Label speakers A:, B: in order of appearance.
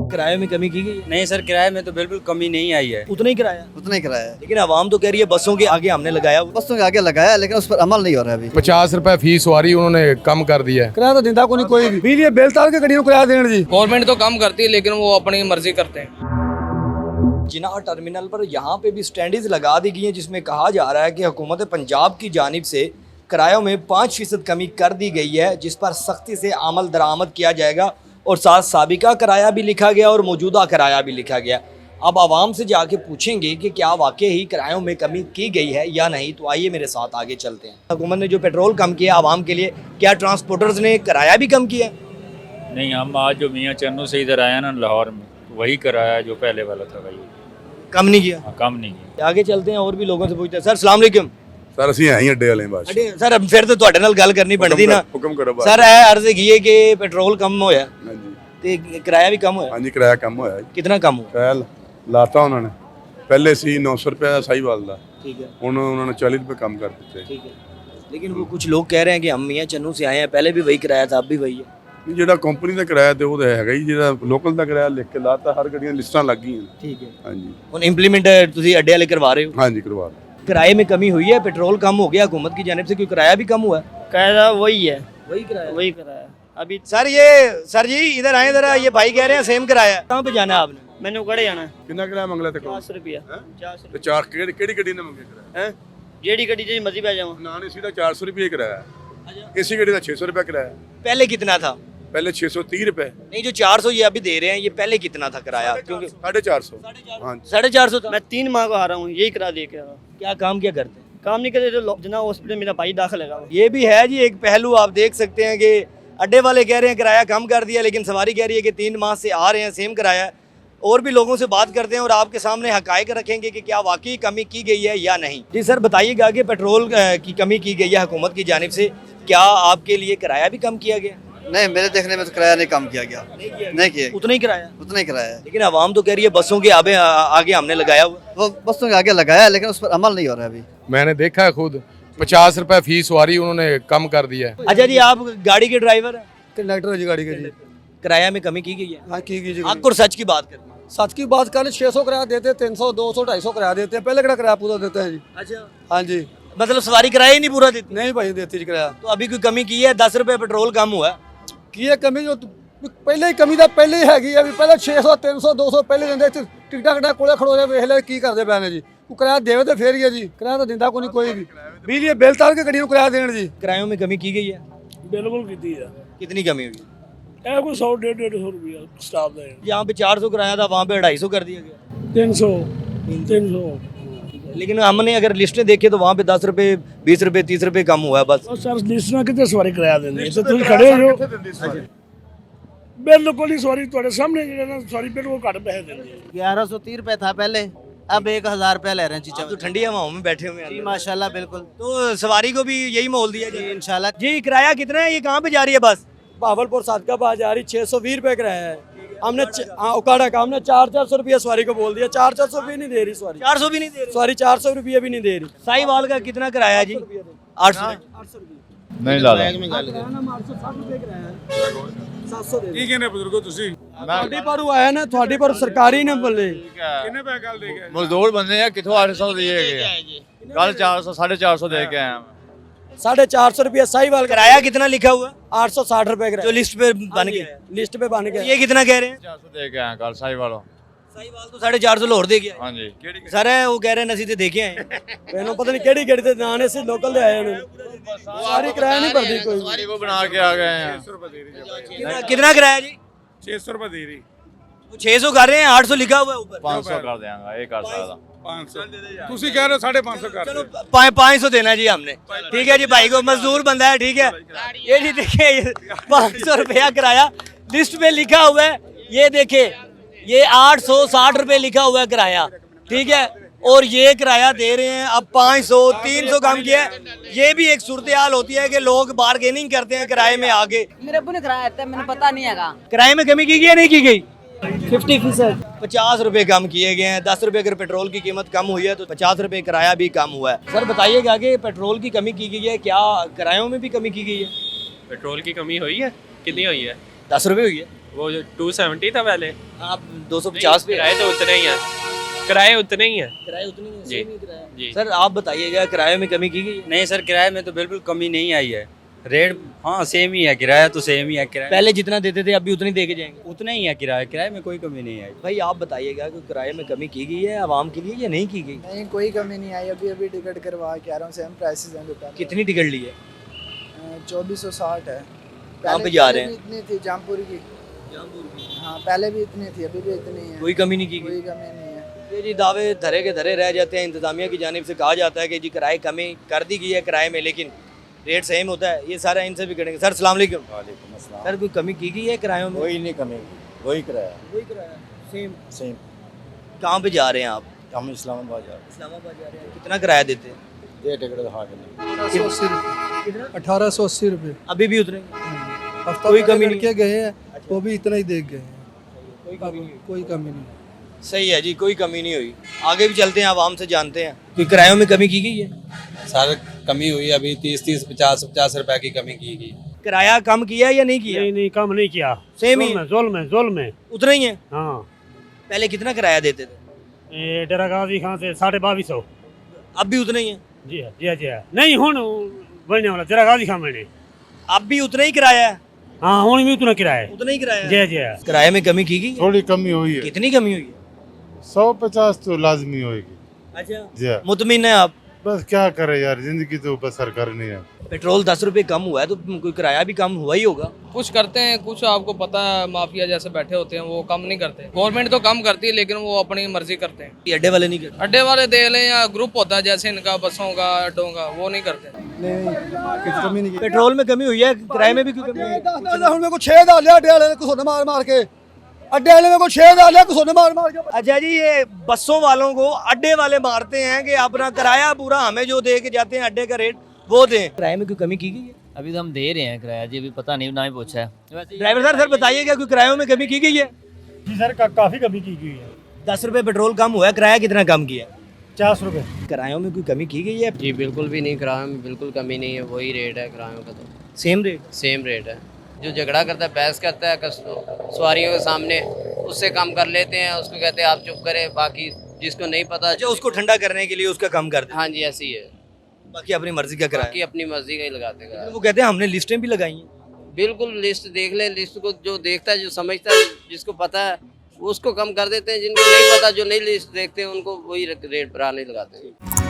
A: किराए में कमी की गई है?
B: नहीं सर, किराए में तो बिल्कुल कमी नहीं आई है।
A: उतना ही किराया,
C: उतना ही किराया है।
A: लेकिन आवाम तो कह रही है बसों के आगे हमने लगाया हुआ।
C: बसों के आगे लगाया है, लेकिन उस पर अमल नहीं हो रहा है अभी।
D: 50 रुपए फीस सवारी उन्होंने कम कर दिया है।
E: किराया तो दिंदा को नहीं कोई भी। बिजली बिल ताल के गड्डियों को किराया देण जी।
F: गवर्नमेंट तो कम करती है लेकिन वो अपनी मर्जी करते हैं।
A: जिनाह टर्मिनल पर यहाँ पे भी स्टैंडीज लगा दी गई हैं, जिसमें कहा जा रहा है कि हुकूमत पंजाब की जानिब से किरायों में 5% कमी कर दी गई है, जिस पर सख्ती से अमल दरामद किया जाएगा और साथ साबिका किराया भी लिखा गया और मौजूदा किराया भी लिखा गया। अब आवाम से जाके पूछेंगे कि क्या वाकई ही किरायों में कमी की गई है या नहीं। तो आइए मेरे साथ आगे चलते हैं। हुकूमत ने जो पेट्रोल कम किया आवाम के लिए, क्या ट्रांसपोर्टर्स ने किराया भी कम किया?
G: नहीं, हम आज जो मियाँ चन्नू से इधर आया ना लाहौर में, तो वही कराया जो पहले वाला था वही,
A: कम नहीं किया।
G: कम नहीं किया।
A: आगे चलते हैं और भी लोगों से पूछते हैं। सर अस्सलाम वालेकुम।
D: सर ਅਸੀਂ ਆਈ ਅੱਡੇ ਵਾਲੇ ਬਸ
A: सर फिर तो ਤੁਹਾਡੇ ਨਾਲ ਗੱਲ ਕਰਨੀ ਬਣਦੀ ਨਾ।
D: ਹੁਕਮ ਕਰੋ ਬਸ।
A: सर ਇਹ अर्ज की है कि पेट्रोल कम होया
D: ਹਾਂਜੀ
A: ਤੇ ਕਿਰਾਇਆ ਵੀ ਕਮ ਹੋਇਆ।
D: ਹਾਂਜੀ ਕਿਰਾਇਆ ਕਮ ਹੋਇਆ ਜੀ।
A: कितना कम हुआ?
D: ਪਹਿਲ ਲਾਤਾ ਉਹਨਾਂ ਨੇ, ਪਹਿਲੇ ਸੀ 900 रुपए ਸਾਈਵਾਲ ਦਾ,
A: ठीक है
D: ਹੁਣ ਉਹਨਾਂ ਨੇ 40 रुपए कम कर ਦਿੱਤੇ।
A: ठीक है, लेकिन वो कुछ लोग कह रहे हैं कि हम मियाँ चन्नू से आए हैं, पहले भी वही किराया था अब भी वही है।
D: ਜਿਹੜਾ ਕੰਪਨੀ ਦਾ ਕਿਰਾਇਆ ਤੇ ਉਹ ਤਾਂ ਹੈਗਾ ਹੀ, ਜਿਹੜਾ ਲੋਕਲ ਦਾ ਕਿਰਾਇਆ ਲਿਖ ਕੇ ਲਾਤਾ, ਹਰ ਗੱਡੀਆਂ ਲਿਸਟਾਂ ਲੱਗ ਗਈਆਂ।
A: ठीक है,
D: ਹਾਂਜੀ
A: ਹੁਣ ਇੰਪਲੀਮੈਂਟ ਤੁਸੀਂ ਅੱਡੇ ਵਾਲੇ करवा रहे हो।
D: ਹਾਂਜੀ ਕਰਵਾ ਲਓ।
A: किराए में कमी हुई है, पेट्रोल कम हो गया हुकूमत की जानिब से, कोई किराया भी कम हुआ है?
B: किराया वही है,
A: वही किराया।
B: वही किराया अभी।
A: सर जी इधर आए जरा, ये भाई कह रहे हैं सेम किराया। कहाँ पे जाना है आपने?
B: मैंने उगड़े जाना है।
D: ਕਿੰਨਾ ਕਿਰਾਇਆ ਮੰਗਲਾ ਤੇ ਕੋਲ?
B: 400 रुपया।
D: ਤੇ ਚਾਰ ਕਿਹੜੀ ਗੱਡੀ ਨੇ ਮੰਗੇ ਕਿਰਾਇਆ?
B: हैं जेडी गड्डी जी मर्जी पे जाऊँ।
D: ਨਾ ਨਹੀਂ ਸੀधा 400 रुपए ਕਿਰਾਇਆ, ਇਸੇ ਗੱਡੀ ਦਾ 600 रुपए किराया,
A: पहले कितना था?
D: पहले 630 रुपए,
A: नहीं जो 400 ये अभी दे रहे हैं, ये पहले कितना था किराया? क्योंकि
D: 450। हाँ
A: 450 था।
B: मैं 3 माह को हारा हूँ, यही किराया दे के आ रहा हूँ।
A: क्या काम क्या करते हैं?
B: काम नहीं करते तो जना हॉस्पिटल मेरा भाई दाखिल है।
A: ये भी है जी एक पहलू, आप देख सकते हैं कि अड्डे वाले कह रहे हैं किराया कम कर दिया, लेकिन सवारी कह रही है कि 3 माह से आ रहे हैं सेम किराया। और भी लोगों से बात करते हैं और आपके सामने हकायक रखेंगे कि क्या वाकई कमी की गई है या नहीं। जी सर बताइएगा कि पेट्रोल की कमी की गई है हुकूमत की जानिब से, क्या आपके लिए किराया भी कम किया गया?
C: नहीं, मेरे देखने में तो किराया नहीं कम किया गया। नहीं किया,
A: उतना ही किराया,
C: उतना ही किराया है।
A: लेकिन आवाम तो कह रही है बसों के आगे हमने लगाया हुआ।
C: वो बसों के आगे लगाया है, लेकिन उस पर अमल नहीं हो रहा है अभी।
D: मैंने देखा है खुद, 50 रुपए फीस सवारी उन्होंने कम कर दिया है।
A: अच्छा जी आप गाड़ी के ड्राइवर हैं,
E: कंडक्टर है जी गाड़ी के जी।
A: किराया में कमी की गई है?
E: हाँ की जी।
A: आपको सच की बात करनी है।
E: सच की बात करें 600 किराया देते, 300 200 250 किराया देते हैं। पहले किराया किराया पूरा देते हैं जी।
A: अच्छा,
E: हाँ जी।
A: मतलब सवारी किराया ही नहीं पूरा देती?
E: नहीं भाई देती जी किराया।
A: तो अभी कोई कमी की है? 10 रुपए पेट्रोल कम हुआ है।
E: की है कमी, जो पहले ही कमी था पहले ही हैगी। अभी पहले 600 300 200 पहले दिंदे, टिकटा कटा कोले खड़ो रहे, वेख ले की करते पे ने जी। वो किराया देवे तो फिर ही है जी, किराया तो दिंदा को नहीं कोई भी। बिजली बिल ताल के गड्डियों को किराया देण जी।
A: किरायों में कमी की गई है?
H: बिल्कुल की है।
A: कितनी कमी हुई?
H: ਇਹ ਕੋਈ 100 150 रुपया स्टाफ ਦਾ ਹੈ।
A: यहाँ पे 400 किराया था, वहाँ पे 250 कर दिया गया।
H: 300 300
A: लेकिन हमने अगर लिस्टें देखे तो वहाँ पे 10 रुपए 20 रुपए 30 रुपए कम हुआ है बस।
H: ਉਹ ਸਰ ਲਿਸਟ ਨਾਲ ਕਿਤੇ ਸਵਾਰੀ ਕਰਾਇਆ ਦਿੰਦੇ ਤੇ ਤੁਸੀਂ ਖੜੇ ਹੋ ਬਿਲਕੁਲ ਹੀ ਸਵਾਰੀ ਤੁਹਾਡੇ ਸਾਹਮਣੇ ਜਿਹੜਾ ਨਾ ਸਵਾਰੀ ਬਿਲਕੁਲ ਘੱਟ ਪੈਸੇ ਦਿੰਦੇ ਆ।
B: 1130 रुपये था पहले, अब 1000 रुपया ले रहे हैं
A: आप तो ठंडी हवाओं में बैठे हुए
B: जी
A: हैं।
B: माशाल्लाह बिल्कुल।
A: तो सवारी को भी यही माहौल दिया
B: जी
A: जाए
B: इंशाल्लाह।
A: जी। किराया कितना है? ये कहाँ पे जा रही है बस?
E: भावलपुर सादकाबाद जा रही, 620 रुपये किराया है। हमने उकाड़ा का हमने 400 रुपया सवारी को बोल दिया। 400 भी नहीं दे रही सवारी।
A: 400 भी नहीं दे रही।
E: सवारी 400 रुपये भी नहीं दे रही।
A: साहिवाल का कितना किराया जी? 800।
G: नहीं ला
D: ਕੀ ਕਹਿੰਦੇ ਬਜ਼ੁਰਗੋ ਤੁਸੀਂ?
E: ਤੁਹਾਡੀ ਪਰ ਉਹ ਆਇਆ ਨਾ, ਤੁਹਾਡੀ ਪਰ ਸਰਕਾਰੀ ਨੇ ਬੋਲੇ।
D: ਕਿੰਨੇ ਪੈਸੇ ਕੱਲ ਦੇ ਗਏ?
G: मजदूर बंदे हैं, कितों 800 दिए गए, कल 400 450 दे के आए।
E: 450 रुपया साहिवाल का।
A: किराया कितना लिखा हुआ?
E: 860 रुपये
A: जो
E: किराया
A: लिस्ट पे बन गया।
E: लिस्ट पे बन गया।
A: ये कितना कह रहे हैं?
G: 400 दे के आए कल साई वालों।
A: साहिवाल तो 450 लाहौर दे गया।
G: हाँ जी।
A: सर है वो कह रहे हैं नसी ते देखे आए।
E: ਮੈਨੂੰ ਪਤਾ ਨਹੀਂ ਕਿਹੜੀ ਕਿਹੜੀ ਤੇ ਨਾਨੇ ਸੀ ਲੋਕਲ ਦੇ ਆਏ ਨੇ। ਸਾਰੀ ਕਿਰਾਇਆ ਨਹੀਂ ਭਰਦੀ ਕੋਈ।
G: सवारी को बना के आ गए हैं।
A: कितना किराया जी?
D: 600 रुपए दे रही।
A: 600 कर रहे हैं, 800 लिखा हुआ है ऊपर।
G: 500 कर देंगे, ये कर सकता।
D: 500 ਤੁਸੀਂ ਕਹਿ ਰਹੇ ਹੋ 550 ਕਰ
A: चलो 500 देना जी हमने। ठीक है जी, भाई को मजदूर बंदा है। ठीक है, ये जी देखिए 500 रुपया किराया लिस्ट पे लिखा हुआ है। ये देखिए ये 860 रुपये लिखा हुआ है किराया। ठीक है, और ये किराया दे रहे हैं अब 500 300 कम किया है। ये भी एक सूरत हाल होती है कि लोग बार्गेनिंग करते हैं किराए में आगे।
I: मेरे अब्बू ने किराया दिया, मैंने पता नहीं है।
A: किराए में कमी की गई है नहीं की गई?
B: 50%।
A: 50 रुपए कम किए गए हैं। 10 रुपए अगर पेट्रोल की कीमत कम हुई है तो 50 रुपए किराया भी कम हुआ है। सर बताइएगा कि पेट्रोल की कमी की गई है, क्या किरायों में भी कमी की गई है?
J: पेट्रोल की कमी हुई है? कितनी हुई है?
A: 10 रुपये हुई है।
J: वो जो 270 था पहले,
A: आप 250 पे
J: किराए तो उतने ही हैं, किराए उतने ही हैं।
A: किराए उतनी है,
J: जी।
A: सेम ही किराया।
J: जी
A: सर आप बताइएगा किराए में कमी की गई है?
K: नहीं सर, किराए में तो बिल्कुल कमी नहीं आई है। रेट हाँ सेम ही है, किराया तो सेम ही है। किराया
A: पहले जितना देते थे अभी उतनी दे के जाएंगे।
K: उतना ही है, किराए में कोई कमी नहीं आई।
A: भाई आप बताइएगा कि किराए में कमी की गई है आवाम के लिए या नहीं की गई?
L: नहीं, कोई कमी नहीं आई। अभी अभी टिकट करवा के आ रहा हूँ, सेम प्राइसेस हैं दुकान।
A: कितनी टिकट ली है?
L: 2460 है।
A: कहाँ पे
L: पहले
A: जा रहे हैं?
L: इतनी थी जामपुर की। हाँ पहले भी इतनी थी, अभी भी इतनी है।
A: कोई कमी नहीं की गई।
L: कोई कमी नहीं है।
A: ये जी दावे धरे के धरे रह जाते हैं। इंतजामिया की जानिब से कहा जाता है कि जी किराए कमी कर दी गई है किराए में, लेकिन रेट सेम होता है। ये सारा इनसे भी करेंगे। सर सलाम अलैकुम।
M: वालेकुम अस्सलाम।
A: सर कोई कमी की गई है किरायों में?
M: कोई नहीं कमी, वही किराया
A: वही किराया सेम।
M: सेम।
A: कहाँ पे जा रहे हैं आप?
M: हम इस्लामाबाद जा रहे
A: इस्लामाबाद जा रहे हैं। कितना किराया देते हैं?
M: हैं। ये टिकट दिखा के नहीं।
E: 1880 रुपये।
A: अभी भी उतरे?
E: हफ्ता
A: कोई कमी नहीं।
E: के गए हैं, वो भी इतना ही देख गए हैं।
A: कोई कमी नहीं।
E: कोई कमी नहीं।
A: सही है जी, कोई कमी नहीं हुई। आगे भी चलते हैं, आवाम से जानते हैं कि किरायों में कमी की गई है।
K: सर कमी हुई अभी 30 50 रुपए की कमी की गई।
A: किराया कम किया है या नहीं किया?
H: नहीं कम नहीं किया,
A: सेम ही है?
H: जुल्म है।
A: उतना ही है?
H: हाँ,
A: पहले कितना किराया देते थे?
H: ये डेरा गाजी खां से 2250।
A: अब भी उतना ही है?
H: जी हाँ जी हाँ जी हाँ। नहीं हुन बनने वाला डेरा गाजी खां मैंने।
A: अब भी उतना ही किराया है?
H: हाँ हुन भी उतना किराया है।
A: उतना ही किराया
H: जी
A: है?
H: हाँ जी हाँ।
A: किराए में कमी की गई है?
N: थोड़ी कमी हुई है,
A: कितनी कमी हुई है?
N: 150 तो लाजमी होगी।
A: अच्छा,
N: जी हाँ।
A: मुतमिन है आप?
N: बस क्या करे यार, जिंदगी तो बसर करनी है।
A: पेट्रोल 10 रुपए कम हुआ है तो कोई किराया भी कम हुआ ही होगा।
F: कुछ करते हैं, कुछ आपको पता है माफिया जैसे बैठे होते हैं वो कम नहीं करते। गवर्नमेंट तो कम करती है लेकिन वो अपनी मर्जी करते हैं।
A: ये अड्डे वाले नहीं करते?
F: अड्डे वाले देख लें या ग्रुप होता है जैसे इनका बसों का अड्डों का, वो नहीं करते।
E: कमी नहीं।
A: पेट्रोल में कमी हुई है, किराए में भी कोई कमी है?
E: ਹੁਣ ਮੇਰੇ ਕੋਲ 6 ਦਾ ਲਿਆ ਅੱਡੇ ਵਾਲੇ ਨੇ ਘਸੁੰਨ ਮਾਰ ਮਾਰ ਕੇ। ਅੱਡੇ वाले मेरे को 6 ਦਾ ਲਿਆ ਘਸੁੰਨ ਮਾਰ ਮਾਰ के।
A: अच्छा जी, ये बसों वालों को अड्डे वाले मारते हैं कि अपना किराया पूरा हमें जो दे के जाते हैं अड्डे का रेट वो दें। किराए में कोई कमी की गई है?
K: अभी तो हम दे रहे हैं किराया जी, अभी पता नहीं, ना ही पूछा है।
A: ड्राइवर सर बताइएगा कोई किरायों में कमी की गई है?
H: जी सर काफ़ी कमी की गई है।
A: 10 रुपए पेट्रोल कम हुआ है, किराया कितना कम किया?
H: 50 रुपये।
A: किरायों में कोई कमी की गई है?
J: जी बिल्कुल भी नहीं, किराए में बिल्कुल कमी नहीं है, वही रेट है किरायों का, तो
A: सेम रेट?
J: सेम रेट है। जो झगड़ा करता है, बहस करता है सवारियों के सामने, उससे कम कर लेते हैं, उसको कहते हैं आप चुप करें, बाकी जिसको नहीं पता
A: अच्छा, उसको ठंडा करने के लिए उसका कम कर दें।
J: हाँ जी ऐसी है,
A: बाकी अपनी मर्जी का किराया।
J: बाकी अपनी मर्जी का ही लगाते हैं।
A: वो कहते हैं हमने लिस्टें भी लगाई हैं।
J: बिल्कुल लिस्ट देख लें, लिस्ट को जो देखता है, जो समझता है, जिसको पता है वो उसको कम कर देते हैं, जिनको नहीं पता, जो नहीं लिस्ट देखते हैं उनको वही रेट बढ़ाने लगाते हैं।